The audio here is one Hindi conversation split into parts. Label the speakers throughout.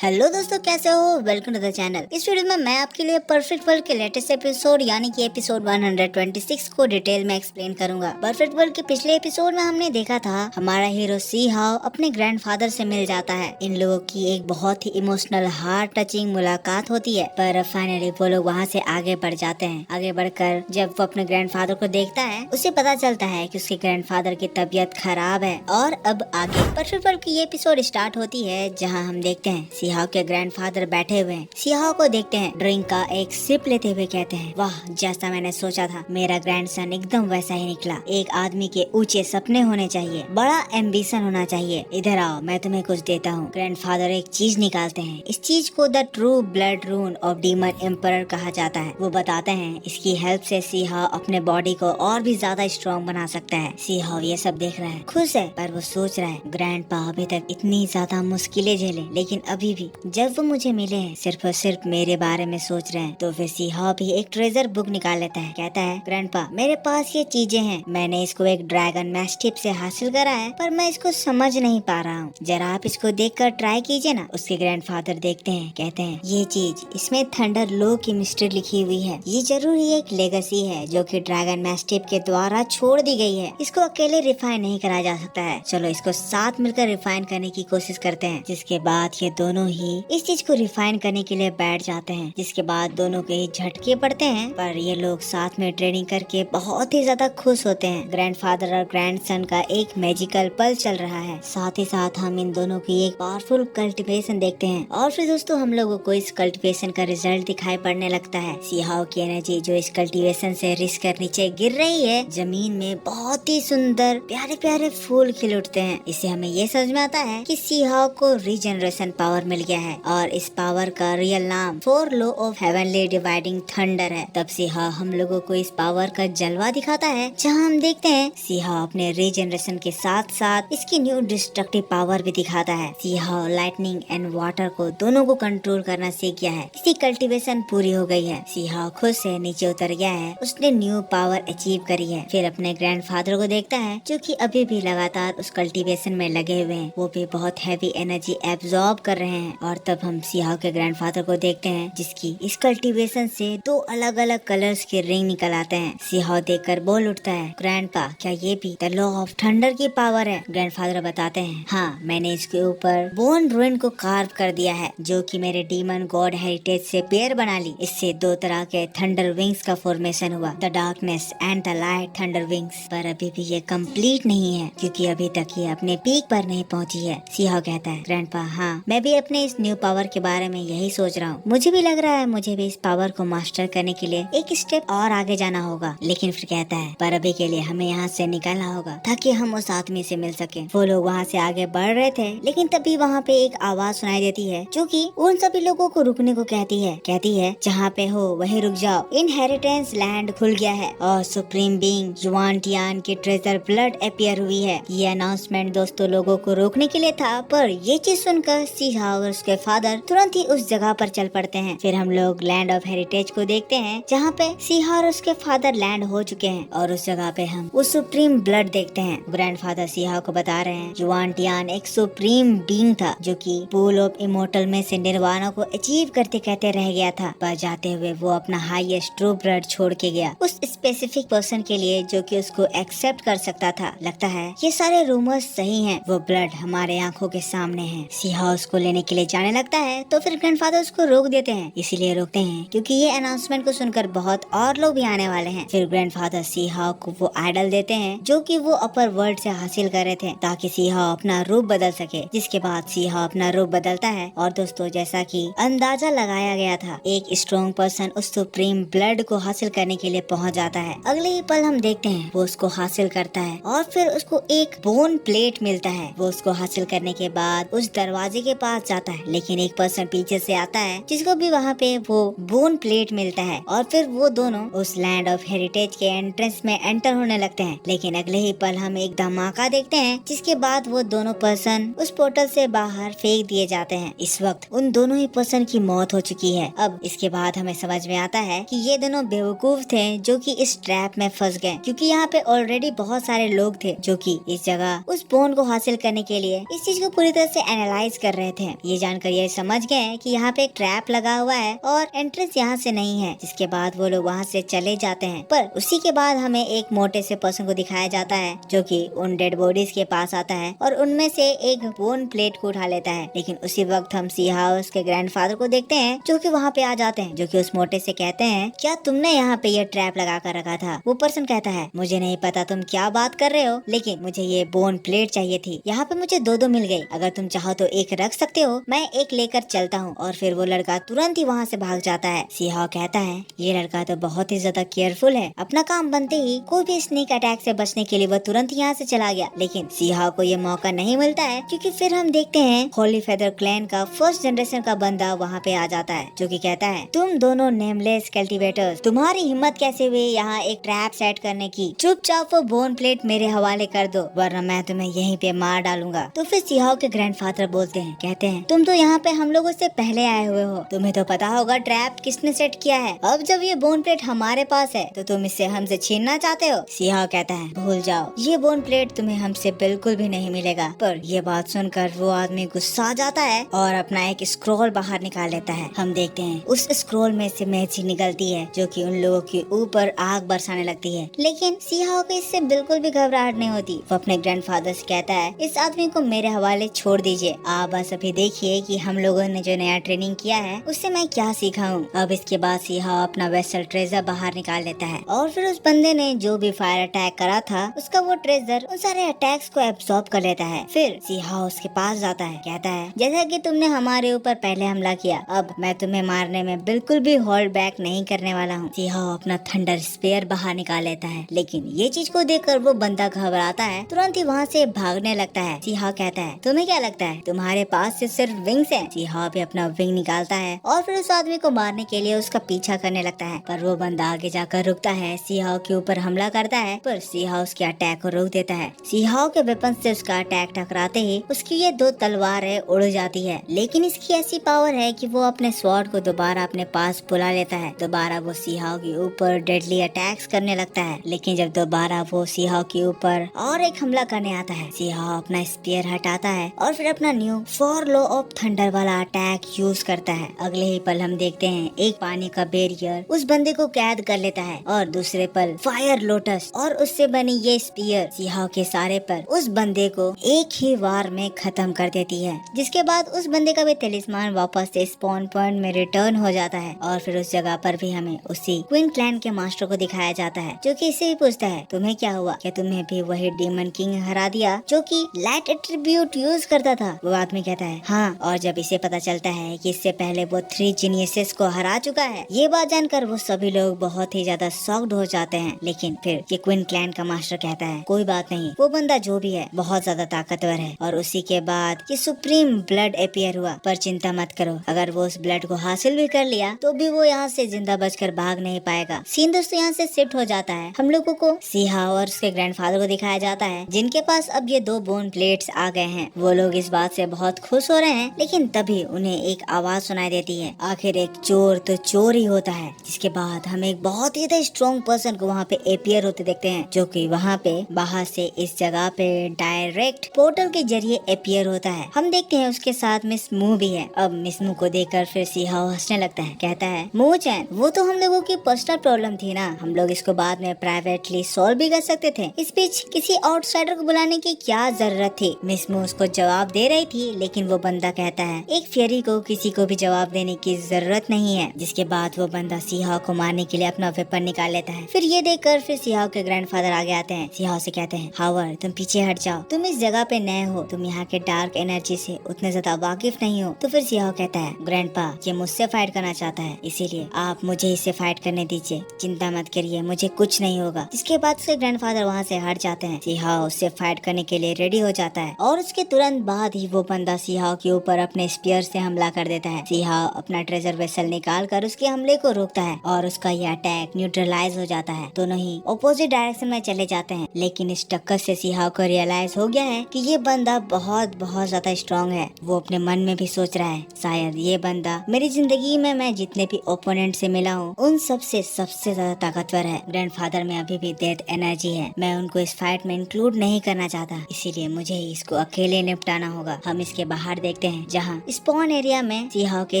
Speaker 1: हेलो दोस्तों, कैसे हो? Welcome to the channel. इस वीडियो में मैं आपके लिए परफेक्ट वर्ल्ड के लेटेस्ट एपिसोड यानी कि एपिसोड 126 को डिटेल में एक्सप्लेन करूंगा। परफेक्ट वर्ल्ड के पिछले एपिसोड में हमने देखा था हमारा हीरो सी हाओ अपने ग्रैंडफादर से मिल जाता है। इन लोगों की एक बहुत ही इमोशनल हार्ट टचिंग मुलाकात होती है, पर फाइनली वो लोग वहाँ से आगे बढ़ जाते हैं। आगे बढ़कर जब वो अपने ग्रैंडफादर को देखता है, उसे पता चलता है कि उसके ग्रैंडफादर की तबीयत खराब है। और अब आगे परफेक्ट वर्ल्ड की ये एपिसोड स्टार्ट होती है, जहाँ हम देखते हैं सिहाओ के ग्रैंडफादर बैठे हुए हैं। सिहाओ को देखते हैं, ड्रिंक का एक सिप लेते हुए कहते हैं, वाह, जैसा मैंने सोचा था, मेरा ग्रैंडसन एकदम वैसा ही निकला। एक आदमी के ऊंचे सपने होने चाहिए, बड़ा एम्बिशन होना चाहिए। इधर आओ, मैं तुम्हें कुछ देता हूँ। ग्रैंडफादर एक चीज निकालते हैं। इस चीज को the true blood rune of demon emperor कहा जाता है। वो बताते हैं इसकी हेल्प से सिहाओ अपने बॉडी को और भी ज्यादा स्ट्रॉन्ग बना सकता है। सिहाओ ये सब देख रहा है, खुश है, पर वो सोच रहा है ग्रैंडपा अभी तक इतनी ज्यादा मुश्किलें झेले, लेकिन अभी भी जब वो मुझे मिले हैं सिर्फ और सिर्फ मेरे बारे में सोच रहे हैं। तो फिर सिहाओ भी एक ट्रेजर बुक निकाल लेता है। कहता है, ग्रैंडपा मेरे पास ये चीजें हैं, मैंने इसको एक ड्रैगन मैस्टिफ से हासिल करा है, पर मैं इसको समझ नहीं पा रहा हूँ। जरा आप इसको देखकर ट्राई कीजिए ना। उसके ग्रैंडफादर देखते हैं, कहते हैं, ये चीज, इसमें थंडर लो की मिस्ट्री लिखी हुई है। ये जरूर ही एक लेगेसी है जो कि ड्रैगन मैस्टिफ के द्वारा छोड़ दी गई है। इसको अकेले रिफाइन नहीं करा जा सकता है। चलो इसको साथ मिलकर रिफाइन करने की कोशिश करते हैं। जिसके बाद ये दोनों ही इस चीज को रिफाइन करने के लिए बैठ जाते हैं। जिसके बाद दोनों के ही झटके पड़ते हैं, पर ये लोग साथ में ट्रेनिंग करके बहुत ही ज्यादा खुश होते हैं। ग्रैंडफादर और ग्रैंडसन का एक मैजिकल पल चल रहा है। साथ ही साथ हम इन दोनों की एक पावरफुल कल्टीवेशन देखते हैं। और फिर दोस्तों हम लोगों को इस कल्टीवेशन का रिजल्ट दिखाई पड़ने लगता है। सिहाओ की एनर्जी जो इस कल्टीवेशन से रिस कर नीचे गिर रही है, जमीन में बहुत ही सुंदर प्यारे प्यारे फूल खिल उठते हैं। इससे हमें ये समझ में आता है कि सिहाओ को रीजनरेशन पावर मिल गया है और इस पावर का रियल नाम 4 law of heavenly dividing thunder है। तब सिहाओ हम लोगों को इस पावर का जलवा दिखाता है, जहां हम देखते हैं सिहाओ अपने रीजनरेशन के साथ साथ इसकी न्यू डिस्ट्रक्टिव पावर भी दिखाता है। सिहाओ लाइटनिंग एंड वाटर को दोनों को कंट्रोल करना सीख गया है। इसकी कल्टीवेशन पूरी हो गई है। सिहाओ खुद से नीचे उतर गया है, उसने न्यू पावर अचीव करी है। फिर अपने ग्रैंडफादर को देखता है जो कि अभी भी लगातार उस कल्टीवेशन में लगे हुए हैं। वो भी बहुत हैवी एनर्जी एब्जॉर्ब कर रहे हैं। और तब हम सिहाओ के ग्रैंडफादर को देखते हैं जिसकी इस कल्टीवेशन से 2 अलग अलग कलर्स के रिंग निकल आते हैं। सिहाओ देखकर बोल उठता है, ग्रैंडपा क्या ये भी द लॉ ऑफ थंडर की पावर है? ग्रैंडफादर बताते हैं, हाँ, मैंने इसके ऊपर बोन रुइन को कार्व कर दिया है, जो कि मेरे डीमन गॉड हेरिटेज से पेयर बना ली। इससे 2 तरह के थंडर विंग्स का फॉर्मेशन हुआ, the darkness and the light thunder wings. पर अभी भी ये कंप्लीट नहीं है, क्योंकि अभी तक ये अपने पीक पर नहीं पहुंची है। सिहाओ कहता है, ग्रैंडपा हाँ, मैं भी अपने इस न्यू पावर के बारे में यही सोच रहा हूँ। मुझे भी लग रहा है मुझे भी इस पावर को मास्टर करने के लिए एक स्टेप और आगे जाना होगा। लेकिन फिर कहता है, पर अभी के लिए हमें यहाँ से निकलना होगा ताकि हम उस आदमी से मिल सके। वो लोग वहाँ से आगे बढ़ रहे थे, लेकिन तभी वहाँ पे एक आवाज सुनाई देती है जो कि उन सभी लोगों को रुकने को कहती है, जहाँ पे हो वहीं रुक जाओ, इनहेरिटेंस लैंड खुल गया है और सुप्रीम बीइंग युआन टियान की ट्रेजर ब्लड अपीयर हुई है। ये अनाउंसमेंट दोस्तों लोगों को रोकने के लिए था, पर ये चीज सुनकर सिहाओ और उसके फादर तुरंत ही उस जगह पर चल पड़ते हैं। फिर हम लोग लैंड ऑफ हेरिटेज को देखते हैं, जहाँ पे सिहाओ और उसके फादर लैंड हो चुके हैं और उस जगह पे हम उस सुप्रीम ब्लड देखते हैं। ग्रैंडफादर सिहाओ को बता रहे हैं युआन टियान एक सुप्रीम बीइंग था जो कि पूल ऑफ इमोर्टल में से निर्वाणा को अचीव करते कहते रह गया था, पर जाते हुए वो अपना हाईएस्ट ट्रू ब्लड छोड़ के गया उस स्पेसिफिक पर्सन के लिए जो कि उसको एक्सेप्ट कर सकता था। लगता है ये सारे रूमर्स सही हैं, वो ब्लड हमारे आंखों के सामने है। सिहाओ उसको लेने के लिए जाने लगता है, तो फिर ग्रैंडफादर उसको रोक देते हैं। इसीलिए रोकते हैं क्योंकि ये अनाउंसमेंट को सुनकर बहुत और लोग भी आने वाले हैं। फिर ग्रैंडफादर सिहाओ को वो आइडल देते हैं जो कि वो अपर वर्ल्ड से हासिल कर रहे थे, ताकि सिहाओ अपना रूप बदल सके। जिसके बाद सिहाओ अपना रूप बदलता है और दोस्तों जैसा कि अंदाजा लगाया गया था, एक स्ट्रॉन्ग पर्सन उस सुप्रीम ब्लड को हासिल करने के लिए पहुंच जाता है। अगले ही पल हम देखते हैं वो उसको हासिल करता है और फिर उसको एक बोन प्लेट मिलता है। वो उसको हासिल करने के बाद उस दरवाजे के पास जाता है, लेकिन एक पर्सन पीछे से आता है जिसको भी वहाँ पे वो बोन प्लेट मिलता है और फिर वो दोनों उस लैंड ऑफ हेरिटेज के एंट्रेंस में एंटर होने लगते हैं। लेकिन अगले ही पल हम एक धमाका देखते हैं, जिसके बाद वो दोनों पर्सन उस पोर्टल से बाहर फेंक दिए जाते हैं। इस वक्त उन दोनों ही पर्सन की मौत हो चुकी है। अब इसके बाद हमें समझ में आता है कि ये दोनों बेवकूफ थे जो कि इस ट्रैप में फंस गए, क्योंकि यहाँ पे ऑलरेडी बहुत सारे लोग थे जो कि इस जगह उस बोन को हासिल करने के लिए इस चीज को पूरी तरह से एनालाइज कर रहे थे। ये जानकर ये समझ गए कि यहाँ पे एक ट्रैप लगा हुआ है और एंट्रेंस यहाँ से नहीं है, जिसके बाद वो लोग वहाँ से चले जाते हैं। पर उसी के बाद हमें एक मोटे से पर्सन को दिखाया जाता है जो कि उन डेड बॉडीज के पास आता है और उनमें से एक बोन प्लेट को उठा लेता है। लेकिन उसी वक्त हम सी हाउस के ग्रैंडफादर को देखते हैं जो कि वहाँ पे आ जाते हैं, जो कि उस मोटे से कहते हैं, क्या तुमने यहाँ पे ये ट्रैप लगा कर रखा था? वो पर्सन कहता है, मुझे नहीं पता तुम क्या बात कर रहे हो, लेकिन मुझे ये बोन प्लेट चाहिए थी। यहाँ पे मुझे दो मिल गई, अगर तुम चाहो तो एक रख सकते हो, मैं एक लेकर चलता हूँ। और फिर वो लड़का तुरंत ही वहाँ से भाग जाता है। सी हाउ कहता है, ये लड़का तो बहुत ही ज्यादा केयरफुल है, अपना काम बनते ही कोई भी स्नेक अटैक से बचने के लिए वो तुरंत यहाँ से चला गया। लेकिन सी हाउ को ये मौका नहीं मिलता है, क्योंकि फिर हम देखते हैं होली फेदर क्लैन का फर्स्ट जनरेशन का बंदा वहाँ पे आ जाता है, जो कि कहता है, तुम दोनों नेमलेस कल्टीवेटर्स, तुम्हारी हिम्मत कैसे हुई यहाँ एक ट्रैप सेट करने की? चुपचाप वो बोन प्लेट मेरे हवाले कर दो, वरना मैं तुम्हें यहीं पे मार डालूंगा। तो फिर सी हाउ के ग्रैंडफादर बोलते हैं, कहते हैं, तुम तो यहाँ पे हम लोगों से पहले आए हुए हो, तुम्हें तो पता होगा ट्रैप किसने सेट किया है। अब जब ये बोन प्लेट हमारे पास है तो तुम इससे हमसे छीनना चाहते हो? सी हाउ कहता है, भूल जाओ, ये बोन प्लेट तुम्हें हमसे बिल्कुल भी नहीं मिलेगा। पर ये बात सुनकर वो आदमी गुस्सा आ जाता है और अपना एक स्क्रॉल बाहर निकाल लेता है। हम देखते हैं उस स्क्रॉल में से मैची निकलती है, जो कि उन लोगों के ऊपर आग बरसाने लगती है। लेकिन सी हाउ को इससे बिल्कुल भी घबराहट नहीं होती। वो अपने ग्रैंडफादर से कहता है, इस आदमी को मेरे हवाले छोड़ दीजिए, आप बस अभी देखिए कि हम लोगों ने जो नया ट्रेनिंग किया है उससे मैं क्या सीखा हूँ। अब इसके बाद सी हाउ अपना वेसल ट्रेजर बाहर निकाल लेता है और फिर उस बंदे ने जो भी फायर अटैक करा था उसका वो ट्रेजर उन सारे अटैक्स को एब्सॉर्ब कर लेता है। फिर सी हाउ उसके पास जाता है, कहता है, जैसा कि तुमने हमारे ऊपर पहले हमला किया, अब मैं तुम्हें मारने में बिल्कुल भी होल्ड बैक नहीं करने वाला हूँ। सी हाउ अपना थंडर स्पेयर बाहर निकाल लेता है, लेकिन ये चीज को देखकर वो बंदा घबराता है, तुरंत ही वहाँ से भागने लगता है। सी हाउ कहता है, तुम्हें क्या लगता है तुम्हारे पास सिर्फ विंग्स है? सी हाउ भी अपना विंग निकालता है और फिर उस आदमी को मारने के लिए उसका पीछा करने लगता है। पर वो बंदा आगे जाकर रुकता है, सी हाउ के ऊपर हमला करता है, पर सी हाउ उसके अटैक को रोक देता है। सी हाउ के वेपन से उसका अटैक टकराते ही उसकी ये दो तलवारें उड़ जाती है। लेकिन इसकी ऐसी पावर है कि वो अपने स्वॉर्ड को दोबारा अपने पास बुला लेता है। दोबारा वो सी हाउ के ऊपर डेडली अटैक्स करने लगता है। लेकिन जब दोबारा वो सी हाउ के ऊपर और एक हमला करने आता है, सी हाउ अपना स्पीयर हटाता है और फिर अपना new for low of thunder वाला अटैक यूज करता है। अगले ही पल हम देखते हैं एक पानी का बैरियर उस बंदे को कैद कर लेता है और दूसरे पल फायर लोटस और उससे बनी ये स्पीयर सी हाउ के सारे पर उस बंदे को एक ही वार में खत्म कर देती है। जिसके बाद उस बंदे का भी तलिस्मान वापस से स्पॉन पॉइंट में रिटर्न हो जाता है और फिर उस जगह पर भी हमें उसी क्वीन क्लैन के मास्टर को दिखाया जाता है, जो कि इससे भी पूछता है, तुम्हें क्या हुआ? क्या तुम्हें भी वही डीमन किंग हरा दिया जो कि लाइट एट्रीब्यूट यूज करता था? वो आदमी कहता है, हाँ, और जब इसे पता चलता है कि इससे पहले वो 3 जीनियसेस को हरा चुका है, ये बात जानकर वो सभी लोग बहुत ही ज्यादा शॉक्ड हो जाते हैं। लेकिन फिर ये क्वीन क्लैन का मास्टर कहता है, कोई बात नहीं, वो बंदा जो भी है बहुत ज्यादा ताकतवर है। और उसी के बाद ये सुप्रीम ब्लड अपीयर हुआ, पर चिंता मत करो, अगर वो उस ब्लड को हासिल भी कर लिया तो भी वो यहाँ से जिंदा बचकर भाग नहीं पाएगा। सीन दोस्तों यहाँ से शिफ्ट हो जाता है। हम लोगों को सी हाउ और उसके ग्रैंडफादर को दिखाया जाता है, जिनके पास अब ये 2 बोन प्लेट्स आ गए हैं। वो लोग इस बात से बहुत खुश हो रहे हैं, लेकिन तभी उन्हें एक आवाज सुनाई देती है। आखिर एक चोर तो चोर ही होता है। जिसके बाद हम एक बहुत ही स्ट्रॉन्ग पर्सन को वहाँ पे अपीयर होते देखते हैं, जो कि वहाँ पे बाहर से इस जगह पे डायरेक्ट पोर्टल के जरिए अपीयर होता है। हम देखते हैं उसके साथ मिस मू भी है। अब मिस मू को देखकर फिर सी हाउ हंसने लगता है, कहता है, मू चैन, वो तो हम लोगों की पर्सनल प्रॉब्लम थी ना, हम लोग इसको बाद में प्राइवेटली सॉल्व भी कर सकते थे। इस बीच किसी आउटसाइडर को बुलाने की क्या जरूरत थी? मिस मू उसको जवाब दे रही थी, लेकिन वो बंदा कहता है, एक फेरी को किसी को भी जवाब देने की जरूरत नहीं है। जिसके बाद वो बंदा सी हाउ को मारने के लिए अपना वेपन निकाल लेता है। फिर ये देखकर फिर सी हाउ के ग्रैंडफादर आगे आते हैं। सी हाउ से कहते हैं, हावर्ड, तुम पीछे हट जाओ, तुम इस जगह पे नए हो, तुम यहाँ के डार्क एनर्जी से उतने ज्यादा वाकिफ नहीं हो। तो फिर सी हाउ कहता है, ग्रैंडपा, ये मुझसे फाइट करना चाहता है, इसीलिए आप मुझे इससे फाइट करने दीजिए, चिंता मत करिए, मुझे कुछ नहीं होगा। इसके बाद उसके ग्रैंडफादर वहाँ से हट जाते हैं। सी हाउ उससे फाइट करने के लिए रेडी हो जाता है और उसके तुरंत बाद ही वो बंदा सी हाउ के ऊपर अपने स्पीयर से हमला कर देता है। सी हाउ अपना ट्रेजर वेसल निकाल कर उसके हमले को रोकता है और उसका यह अटैक न्यूट्रलाइज हो जाता है। दोनों ही ऑपोजिट डायरेक्शन में चले जाते हैं। लेकिन इस टक्कर से सी हाउ को रियलाइज हो गया है कि ये बंदा बहुत ज्यादा स्ट्रॉन्ग है। वो अपने मन में भी सोच रहा है, शायद ये बंदा मेरी जिंदगी में मैं जितने भी ओपोनेंट से मिला हूँ उन सबसे ज्यादा ताकतवर है। ग्रैंडफादर में अभी भी डेथ एनर्जी है, मैं उनको इस फाइट में इंक्लूड नहीं करना चाहता, इसीलिए मुझे इसको अकेले निपटाना होगा। हम इसके बाहर देखते देखते हैं जहाँ स्पॉन एरिया में सीहाओ के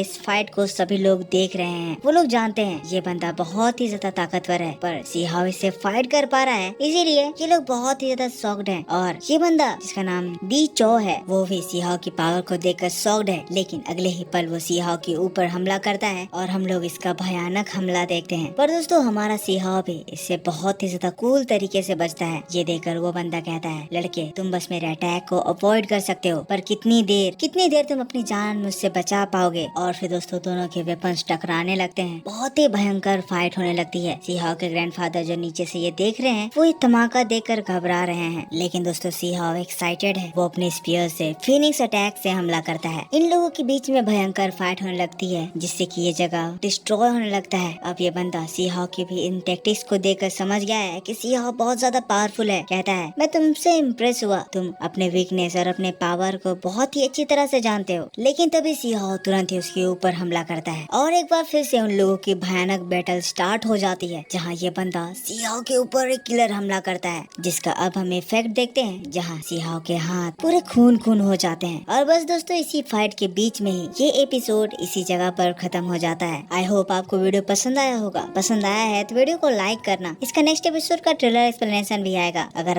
Speaker 1: इस फाइट को सभी लोग देख रहे हैं। वो लोग जानते हैं ये बंदा बहुत ही ज्यादा ताकतवर है, पर सीहाओ इससे फाइट कर पा रहा है, इसीलिए ये लोग बहुत ही ज्यादा शॉक्ड हैं। और ये बंदा जिसका नाम दी चो है वो भी सीहाओ की पावर को देखकर शॉक्ड है, लेकिन अगले ही पल वो सीहाओ के ऊपर हमला करता है और हम लोग इसका भयानक हमला देखते हैं। पर दोस्तों हमारा सीहाओ भी इससे बहुत ही ज्यादा कूल तरीके से बचता है। ये देखकर वो बंदा कहता है, लड़के तुम बस मेरे अटैक को अवॉइड कर सकते हो, पर कितनी देर तुम अपनी जान मुझसे बचा पाओगे। और फिर दोस्तों दोनों के वेपन्स टकराने लगते हैं। बहुत ही भयंकर फाइट होने लगती है। सीहाओ के ग्रैंडफादर जो नीचे से ये देख रहे हैं वो ये धमाका देखकर घबरा रहे हैं, लेकिन दोस्तों सीहाओ एक्साइटेड है। वो अपने स्पीयर से फीनिक्स अटैक से हमला करता है। इन लोगों के बीच में भयंकर फाइट होने लगती है, जिससे कि ये जगह डिस्ट्रॉय होने लगता है। अब ये बंदा सीहाओ की भी इन टैक्टिक्स को देखकर समझ गया है कि सीहाओ बहुत ज्यादा पावरफुल है। कहता है, मैं तुमसे इम्प्रेस हुआ, तुम अपने वीकनेस और अपने पावर को बहुत ही अच्छी तरह से जानते हो। लेकिन तभी सीहाओ तुरंत ही उसके ऊपर हमला करता है और एक बार फिर से उन लोगों की भयानक बैटल स्टार्ट हो जाती है, जहाँ ये बंदा सीहाओ के ऊपर एक किलर हमला करता है, जिसका अब हम इफेक्ट देखते हैं, जहाँ सीहाओ के हाथ पूरे खून हो जाते हैं। और बस दोस्तों इसी फाइट के बीच में ही ये एपिसोड इसी जगह पर खत्म हो जाता है। आई होप आपको वीडियो पसंद आया होगा। पसंद आया है तो वीडियो को लाइक करना। इसका नेक्स्ट एपिसोड का ट्रेलर एक्सप्लेनेशन भी आएगा। अगर